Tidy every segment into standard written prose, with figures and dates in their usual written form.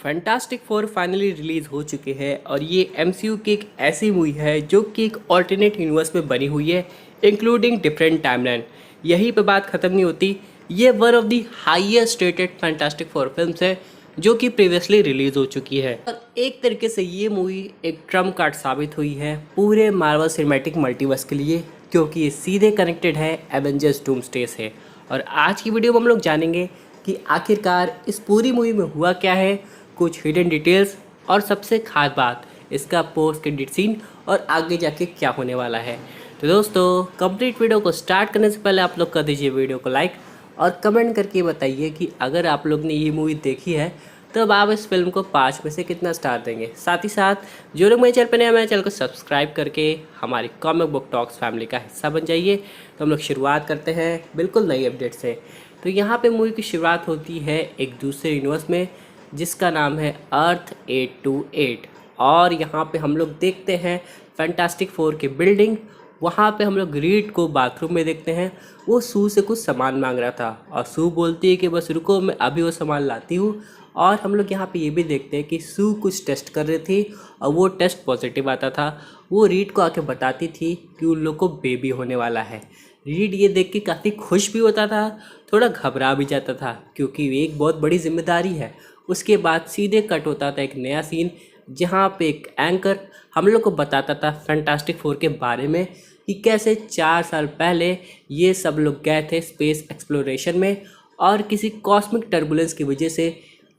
Fantastic four finally release हो चुके हैं और ये एमसीयू की एक ऐसी मूवी है जो कि एक ऑल्टरनेट यूनिवर्स में बनी हुई है, इंक्लूडिंग डिफरेंट टाइमलाइन। यहीं पे बात ख़त्म नहीं होती। ये one of the highest rated fantastic four films है जो कि प्रीवियसली रिलीज हो चुकी है और एक तरीके से ये मूवी एक ट्रम्प कार्ड साबित हुई है पूरे मार्वल सिनेमैटिक मल्टीवर्स के लिए, क्योंकि ये सीधे कनेक्टेड है एवेंजर्स डूम्सडे से। और आज की वीडियो में हम लोग जानेंगे कि आखिरकार इस पूरी मूवी में हुआ क्या है, कुछ हिडन डिटेल्स और सबसे खास बात इसका पोस्ट क्रेडिट सीन और आगे जाके क्या होने वाला है। तो दोस्तों, कंप्लीट वीडियो को स्टार्ट करने से पहले आप लोग कर दीजिए वीडियो को लाइक और कमेंट करके बताइए कि अगर आप लोग ने ये मूवी देखी है तब आप इस फिल्म को 5 में से कितना स्टार देंगे। साथ ही साथ जो लोग मेरे चैनल पर नए हैं, मेरे चैनल को सब्सक्राइब करके हमारी कॉमिक बुक टॉक्स फैमिली का हिस्सा बन जाइए। तो हम लोग शुरुआत करते हैं बिल्कुल नई अपडेट से। तो यहाँ पे मूवी की शुरुआत होती है एक दूसरे यूनिवर्स में जिसका नाम है अर्थ 828 और यहाँ पे हम लोग देखते हैं फैंटास्टिक फोर की बिल्डिंग। वहाँ पे हम लोग रीड को बाथरूम में देखते हैं, वो सू से कुछ सामान मांग रहा था और सू बोलती है कि बस रुको, मैं अभी वो सामान लाती हूँ। और हम लोग यहाँ पे ये भी देखते हैं कि सू कुछ टेस्ट कर रही थी और वो टेस्ट पॉजिटिव आता था। वो रीड को आके बताती थी कि उन लोग को बेबी होने वाला है। रीड ये देख के काफ़ी खुश भी होता था, थोड़ा घबरा भी जाता था क्योंकि ये एक बहुत बड़ी जिम्मेदारी है। उसके बाद सीधे कट होता था एक नया सीन जहाँ पे एक एंकर हम लोग को बताता था फैंटास्टिक फोर के बारे में कि कैसे 4 साल पहले ये सब लोग गए थे स्पेस एक्सप्लोरेशन में और किसी कॉस्मिक टर्बुलेंस की वजह से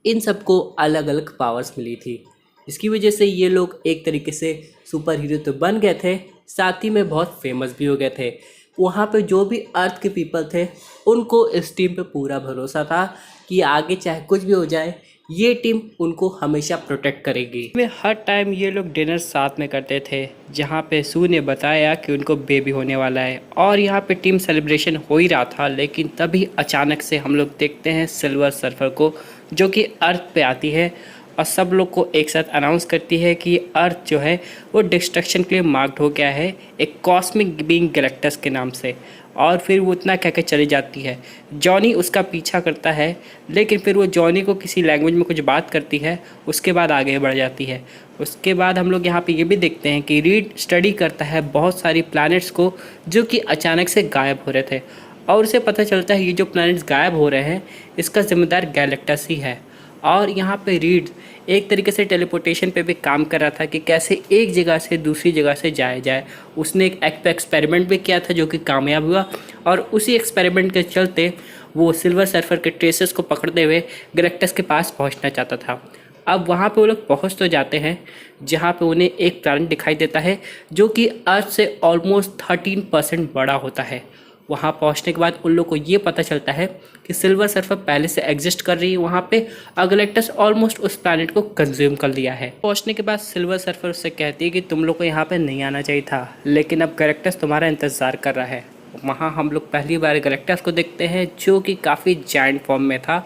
इन सबको अलग अलग पावर्स मिली थी। इसकी वजह से ये लोग एक तरीके से सुपर हीरो तो बन गए थे, साथ ही में बहुत फेमस भी हो गए थे। वहाँ पे जो भी अर्थ के पीपल थे उनको इस टीम पे पूरा भरोसा था कि आगे चाहे कुछ भी हो जाए ये टीम उनको हमेशा प्रोटेक्ट करेगी। में हर टाइम ये लोग डिनर साथ में करते थे जहाँ पे सू ने बताया कि उनको बेबी होने वाला है और यहाँ पे टीम सेलिब्रेशन हो ही रहा था। लेकिन तभी अचानक से हम लोग देखते हैं सिल्वर सर्फर को जो कि अर्थ पे आती है और सब लोग को एक साथ अनाउंस करती है कि अर्थ जो है वो डिस्ट्रक्शन के लिए मार्क्ड हो गया है एक कॉस्मिक बीइंग गैलेक्टस के नाम से। और फिर वो इतना कह के चली जाती है। जॉनी उसका पीछा करता है लेकिन फिर वो जॉनी को किसी लैंग्वेज में कुछ बात करती है, उसके बाद आगे बढ़ जाती है। उसके बाद हम लोग यहाँ पे ये भी देखते हैं कि रीड स्टडी करता है बहुत सारी प्लैनेट्स को जो कि अचानक से गायब हो रहे थे और उसे पता चलता है ये जो प्लैनेट्स गायब हो रहे हैं इसका जिम्मेदार गैलेक्टस ही है। और यहाँ पे रीड एक तरीके से टेलीपोर्टेशन पे भी काम कर रहा था कि कैसे एक जगह से दूसरी जगह से जाया जाए। उसने एक एक्सपेरिमेंट भी किया था जो कि कामयाब हुआ और उसी एक्सपेरिमेंट के चलते वो सिल्वर सर्फर के ट्रेसेस को पकड़ते हुए गैलेक्टस के पास पहुँचना चाहता था। अब वहाँ पे वो लोग पहुँच तो जाते हैं जहाँ पे उन्हें एक प्लैनेट दिखाई देता है जो कि अर्थ से ऑलमोस्ट 13% बड़ा होता है। वहाँ पहुँचने के बाद उन लोग को ये पता चलता है कि सिल्वर सर्फर पहले से एग्जिस्ट कर रही है वहाँ पे और गैलेक्टस ऑलमोस्ट उस प्लैनेट को कंज्यूम कर लिया है। पहुँचने के बाद सिल्वर सर्फर उससे कहती है कि तुम लोग को यहाँ पे नहीं आना चाहिए था, लेकिन अब गैलेक्टस तुम्हारा इंतज़ार कर रहा है। वहाँ हम लोग पहली बार गैलेक्टस को देखते हैं जो कि काफ़ी जायंट फॉर्म में था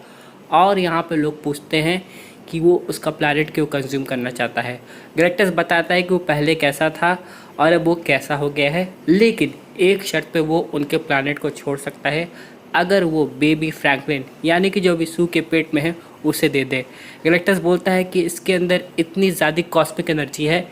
और यहाँ पे लोग पूछते हैं कि वो उसका प्लैनेट क्यों कंज्यूम करना चाहता है। गैलेक्टस बताता है कि वो पहले कैसा था और अब वो कैसा हो गया है, लेकिन एक शर्त पे वो उनके प्लैनेट को छोड़ सकता है अगर वो बेबी फ्रैंकलिन यानी कि जो अभी सू के पेट में है उसे दे दे। गैलेक्टस बोलता है कि इसके अंदर इतनी ज़्यादा कॉस्मिक एनर्जी है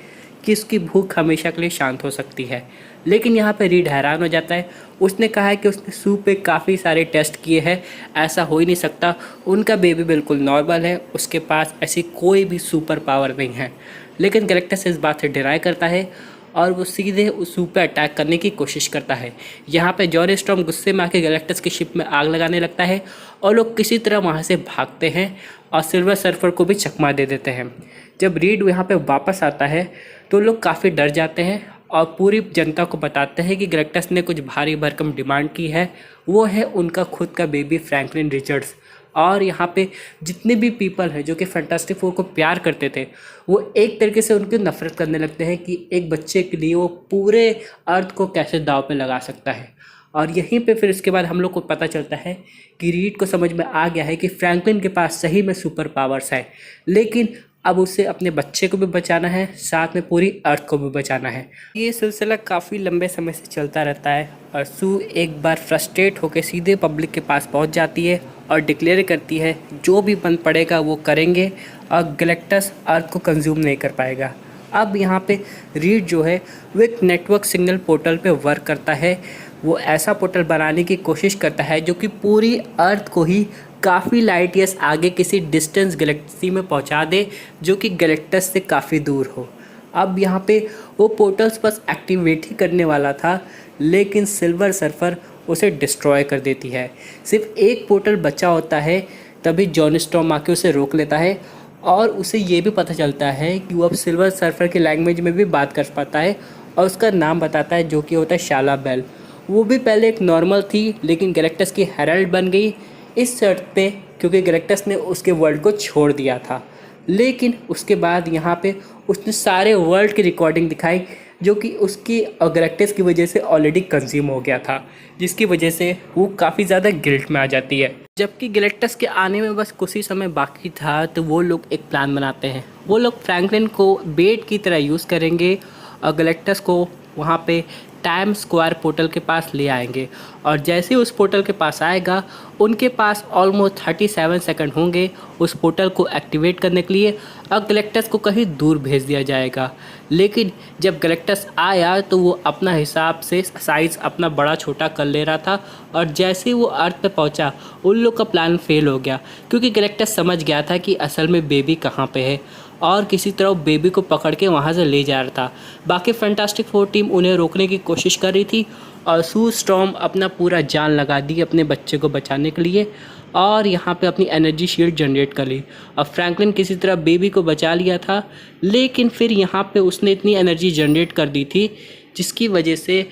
कि इसकी भूख हमेशा के लिए शांत हो सकती है। लेकिन यहाँ पे रीड हैरान हो जाता है। उसने कहा है कि उसने सू पे काफ़ी सारे टेस्ट किए हैं, ऐसा हो ही नहीं सकता, उनका बेबी बिल्कुल नॉर्मल है, उसके पास ऐसी कोई भी सुपर पावर नहीं है। लेकिन गैलेक्टस इस बात से डिनाई करता है और वो सीधे उस सू पे अटैक करने की कोशिश करता है। यहाँ पे जॉनी स्टॉर्म गुस्से में आके गैलेक्टस की शिप में आग लगाने लगता है और लोग किसी तरह वहाँ से भागते हैं और सिल्वर सर्फर को भी चकमा दे देते हैं। जब रीड यहाँ पे वापस आता है तो लोग काफ़ी डर जाते हैं और पूरी जनता को बताते हैं कि गैलेक्टस ने कुछ भारी भरकम डिमांड की है, वो है उनका खुद का बेबी फ्रैंकलिन रिचर्ड्स। और यहाँ पे जितने भी पीपल हैं जो कि फैंटास्टिक फोर को प्यार करते थे वो एक तरीके से उनकी नफरत करने लगते हैं कि एक बच्चे के लिए वो पूरे अर्थ को कैसे दाव पे लगा सकता है। और यहीं पे फिर इसके बाद हम लोग को पता चलता है कि रीड को समझ में आ गया है कि फ्रैंकलिन के पास सही में सुपर पावर्स है, लेकिन अब उसे अपने बच्चे को भी बचाना है, साथ में पूरी अर्थ को भी बचाना है। ये सिलसिला काफ़ी लंबे समय से चलता रहता है और सू एक बार फ्रस्ट्रेट होकर सीधे पब्लिक के पास पहुंच जाती है और डिक्लेयर करती है जो भी बंद पड़ेगा वो करेंगे और गैलेक्टस अर्थ को कंज्यूम नहीं कर पाएगा। अब यहाँ पे रीड जो है वो एक नेटवर्क सिग्नल पोर्टल पे वर्क करता है। वो ऐसा पोर्टल बनाने की कोशिश करता है जो कि पूरी अर्थ को ही काफ़ी लाइट ईयर्स आगे किसी डिस्टेंस गैलेक्सी में पहुंचा दे जो कि गैलेक्टस से काफ़ी दूर हो। अब यहाँ पे वो पोर्टल्स बस एक्टिवेट ही करने वाला था, लेकिन सिल्वर सर्फर उसे डिस्ट्रॉय कर देती है। सिर्फ एक पोर्टल बचा होता है, तभी जॉन स्टॉर्म आके उसे रोक लेता है और उसे ये भी पता चलता है कि वो अब सिल्वर सर्फर की लैंग्वेज में भी बात कर पाता है और उसका नाम बताता है जो कि होता है शाला बेल। वो भी पहले एक नॉर्मल थी, लेकिन गैलेक्टस की हेरल्ड बन गई इस शर्त पे क्योंकि गैलेक्टस ने उसके वर्ल्ड को छोड़ दिया था। लेकिन उसके बाद यहाँ पे उसने सारे वर्ल्ड की रिकॉर्डिंग दिखाई जो कि उसकी और गैलेक्टस की वजह से ऑलरेडी कंज्यूम हो गया था, जिसकी वजह से वो काफ़ी ज़्यादा गिल्ट में आ जाती है। जबकि गैलेक्टस के आने में बस कुछ ही समय बाकी था तो वो लोग एक प्लान बनाते हैं। वो लोग फ्रैंकलिन को बेट की तरह यूज़ करेंगे और गैलेक्टस को वहाँ पे टाइम स्क्वायर पोर्टल के पास ले आएंगे और जैसे उस पोर्टल के पास आएगा उनके पास ऑलमोस्ट 37 सेकंड होंगे उस पोर्टल को एक्टिवेट करने के लिए और गैलेक्टस को कहीं दूर भेज दिया जाएगा। लेकिन जब गैलेक्टस आया तो वो अपना हिसाब से साइज़ अपना बड़ा छोटा कर ले रहा था और जैसे ही वो अर्थ पे पहुंचा उन लोग का प्लान फेल हो गया क्योंकि गैलेक्टस समझ गया था कि असल में बेबी कहाँ पे है और किसी तरह बेबी को पकड़ के वहाँ से ले जा रहा था। बाकी फैंटास्टिक फोर टीम उन्हें रोकने की कोशिश कर रही थी और सू स्टॉर्म अपना पूरा जान लगा दी अपने बच्चे को बचाने के लिए और यहाँ पे अपनी एनर्जी शील्ड जनरेट कर ली। अब फ्रैंकलिन किसी तरह बेबी को बचा लिया था, लेकिन फिर यहाँ पे उसने इतनी एनर्जी जनरेट कर दी थी जिसकी वजह से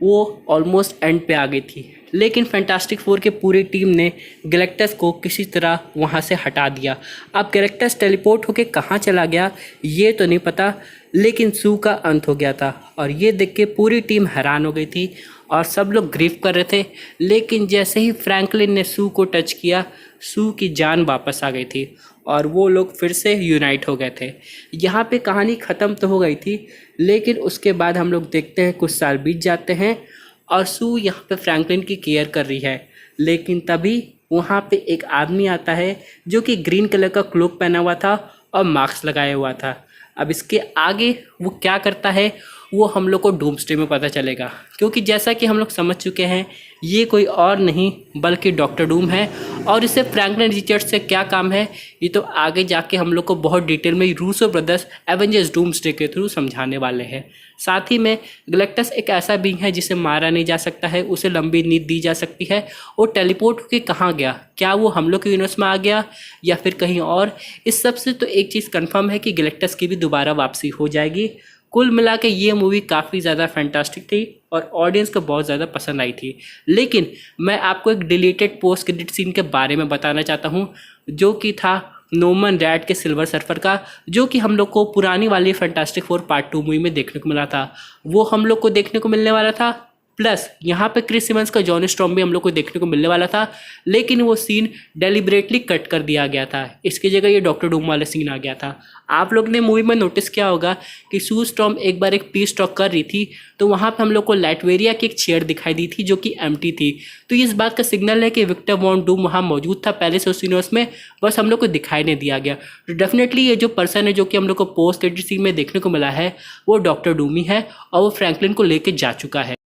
वो ऑलमोस्ट एंड पे आ गई थी। लेकिन फैंटास्टिक फोर के पूरी टीम ने गैलेक्टस को किसी तरह वहाँ से हटा दिया। अब गैलेक्टस टेलीपोर्ट होके कहाँ चला गया ये तो नहीं पता, लेकिन सू का अंत हो गया था और ये देख के पूरी टीम हैरान हो गई थी और सब लोग ग्रीव कर रहे थे। लेकिन जैसे ही फ्रैंकलिन ने सू को टच किया, सू की जान वापस आ गई थी और वो लोग फिर से यूनाइट हो गए थे। यहाँ पे कहानी ख़त्म तो हो गई थी, लेकिन उसके बाद हम लोग देखते हैं कुछ साल बीत जाते हैं और सू यहाँ पे फ्रैंकलिन की केयर कर रही है। लेकिन तभी वहाँ पे एक आदमी आता है जो कि ग्रीन कलर का क्लोक पहना हुआ था और मास्क लगाया हुआ था। अब इसके आगे वो क्या करता है वो हम लोग को डूम्सडे में पता चलेगा, क्योंकि जैसा कि हम लोग समझ चुके हैं ये कोई और नहीं बल्कि डॉक्टर डूम है और इसे फ्रैंकलिन रिचर्ड्स से क्या काम है ये तो आगे जाके हम लोग को बहुत डिटेल में रूसो ब्रदर्स एवेंजर्स डूम्सडे के थ्रू समझाने वाले हैं। साथ ही में गैलेक्टस एक ऐसा बीइंग है जिसे मारा नहीं जा सकता है, उसे लंबी नींद दी जा सकती है। वो टेलीपोर्ट होकर कहाँ गया, क्या वो हम लोग के यूनिवर्स में आ गया या फिर कहीं और? इस सब से तो एक चीज़ कन्फर्म है कि गैलेक्टस की भी दोबारा वापसी हो जाएगी। कुल मिला के ये मूवी काफ़ी ज़्यादा फैंटास्टिक थी और ऑडियंस को बहुत ज़्यादा पसंद आई थी। लेकिन मैं आपको एक डिलीटेड पोस्ट क्रेडिट सीन के बारे में बताना चाहता हूँ जो कि था नॉर्मन रैड के सिल्वर सर्फर का, जो कि हम लोग को पुरानी वाली फैंटास्टिक फोर पार्ट 2 मूवी में देखने को मिला था। वो हम लोग को देखने को मिलने वाला था, प्लस यहाँ पे क्रिस इवंस का जॉन स्टॉर्म भी हम लोग को देखने को मिलने वाला था, लेकिन वो सीन डेलिबरेटली कट कर दिया गया था। इसकी जगह ये डॉक्टर डूम वाला सीन आ गया था। आप लोग ने मूवी में नोटिस किया होगा कि सू स्टॉर्म एक बार एक पीस टॉक कर रही थी तो वहाँ पे हम लोग को लैटवेरिया की एक चेयर दिखाई दी थी जो कि एम्प्टी थी। तो ये इस बात का सिग्नल है कि विक्टर वॉन डूम वहाँ मौजूद था पहले से उस यूनिवर्स में, बस हम लोग को दिखाई नहीं दिया गया। तो डेफिनेटली ये जो पर्सन है जो कि हम लोग को पोस्ट क्रेडिट सीन में देखने को मिला है वो डॉक्टर डूम ही है और वो फ्रैंकलिन को लेके जा चुका है।